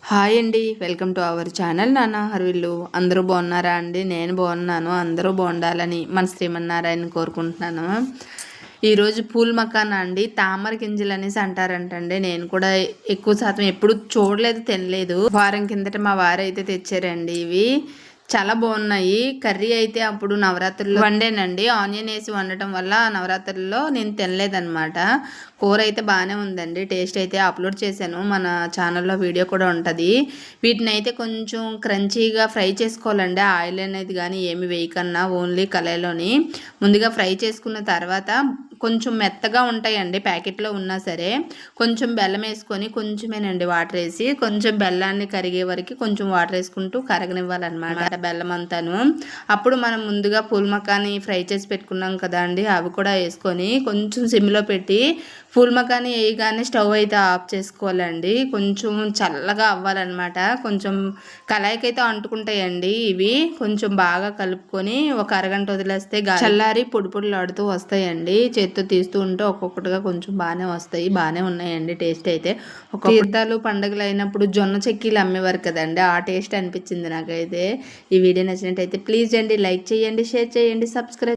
Hi అండి, welcome to our channel నాన్న హర్విల్లు. అందరూ బాగున్నారా అండి? నేను బాగున్నాను. అందరూ బాగుండాలని మన శ్రీమన్నారాయణ కోరుకుంటున్నాను. ఈరోజు పూల్ మకానా అండి, తామర గింజలు అనేసి అంటారంటండి. నేను కూడా ఎక్కువ శాతం ఎప్పుడు చూడలేదు, తినలేదు. వారం కిందట మా వారు అయితే తెచ్చారండి. ఇవి చాలా బాగున్నాయి. కర్రీ అయితే అప్పుడు నవరాత్రుల్లో వండేనండి. ఆనియన్ వేసి వండటం వల్ల నవరాత్రుల్లో నేను తినలేదన్నమాట. కూర అయితే బాగానే ఉందండి. టేస్ట్ అయితే అప్లోడ్ చేశాను, మన ఛానల్లో వీడియో కూడా ఉంటుంది. వీటిని అయితే కొంచెం క్రంచీగా ఫ్రై చేసుకోవాలండి. ఆయిల్ అనేది కానీ ఏమి వేయకన్నా ఓన్లీ కళాయిలోని ముందుగా ఫ్రై చేసుకున్న తర్వాత కొంచెం మెత్తగా ఉంటాయండి. ప్యాకెట్లో ఉన్నా సరే కొంచెం బెల్లం వేసుకొని, కొంచెమేనండి వాటర్ వేసి, కొంచెం బెల్లాన్ని కరిగే వరకు కొంచెం వాటర్ వేసుకుంటూ కరగనివ్వాలన్నమాట బెల్లం అంతాను. అప్పుడు మనం ముందుగా పూల్ మకాని ఫ్రై చేసి పెట్టుకున్నాం కదా అండి, అవి కూడా వేసుకొని కొంచెం సిమ్లో పెట్టి పూల్ మకాని వేయగానే స్టవ్ అయితే ఆఫ్ చేసుకోవాలండి. కొంచెం చల్లగా అవ్వాలన్నమాట. కొంచెం కళాయికైతే అంటుకుంటాయండి ఇవి. కొంచెం బాగా కలుపుకొని ఒక అరగంట వదిలేస్తే చల్లారి పొడి పొడిలాడుతూ వస్తాయండి. చేత్తో తీస్తూ ఉంటే ఒక్కొక్కటిగా కొంచెం బాగానే వస్తాయి. బాగానే ఉన్నాయండి టేస్ట్ అయితే. ఒక తీర్థాలు పండుగలు అయినప్పుడు జొన్న చెక్కీలు అమ్మేవారు కదండి, ఆ టేస్ట్ అనిపించింది నాకైతే. ఈ వీడియో నచ్చినట్టయితే ప్లీజ్ అండి లైక్ చేయండి, షేర్ చేయండి, సబ్స్క్రైబ్